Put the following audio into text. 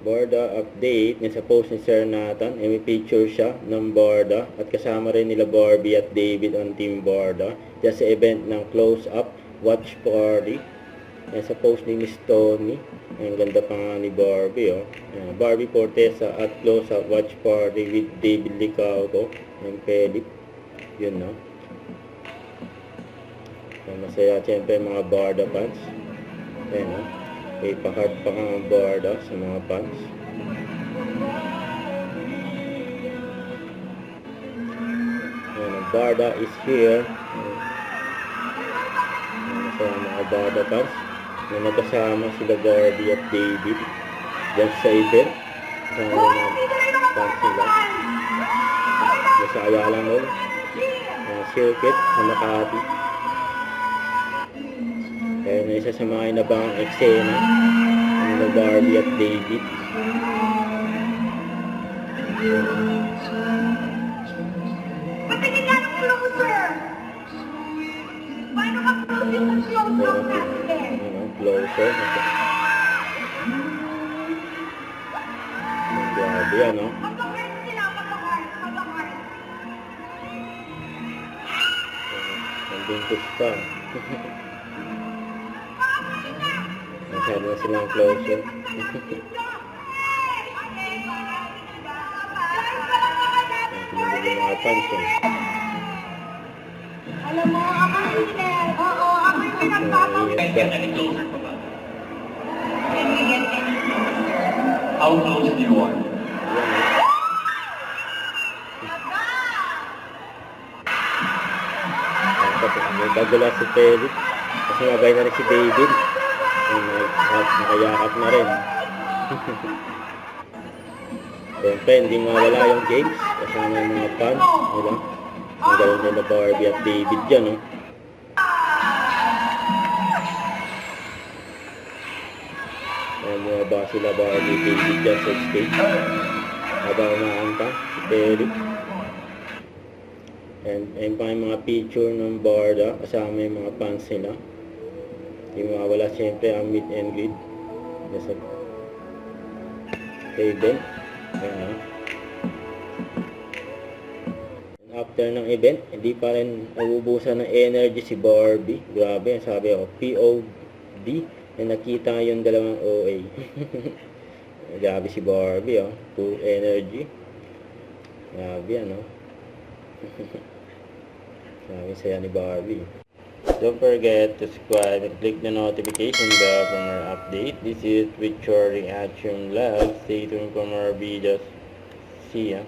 Borda update. Sa post ni Sir Nathan, may picture siya ng Borda at kasama rin nila Barbie at David on Team Borda. Diyan sa event ng Close Up Watch Party. Sa post ni Miss Tony. Ang ganda pa nga ni Barbie, oh. Barbie Fortesa at Close Up Watch Party with David Licauco and Philip. Yun, no? Masaya siyempre mga Borda fans. Ayan, no? May pa-heart pa kang Borda sa mga fans. Ayan, Borda is here. Masaya mga Borda fans na nagkasama sila Barbie at David dyan sa event. Kasama mga fans nila. Sa Ayala Mall. Circuit sa Makati. Kaya na isa sa mga inabangang eksena ng Barbie at David. Patingin ka ng closer! Paano ka close yung close-up natin? Closer. Grabe yan, no? Pag-heart sila, pag-heart. Nandungkos pa. Masyado na silang closer. Tingnan yung mga fans, eh. Alam mo, ako Michelle. Oo, ako yung pinagpapagod. How close do you want? May bagula si Philip. Kasi mabay na rin si David. Nakayakap na rin. Siyempre, hindi mawala yung James. Kasama yung mga fans. Diba? Ang gawin nila Barbie at David dyan, no? Ayan mga ba sila Barbie at David dyan sa stage. Habang umaanta si Philip. And ayun pa yung mga picture ng Borda kasama yung mga fans nila. Hindi mawala siyempre ang meet and greet sa event. Ayan. After ng event, hindi pa rin nabubusan ng energy si Barbie. Grabe, sabi ako, POD na nakita yung dalawang OA. Grabe si Barbie, oh. Full energy. Grabe, ano. Sabi saya ni Barbie. Don't forget to subscribe and click the notification bell for more update. This is with your reaction vlog. Stay tuned for more videos. See ya.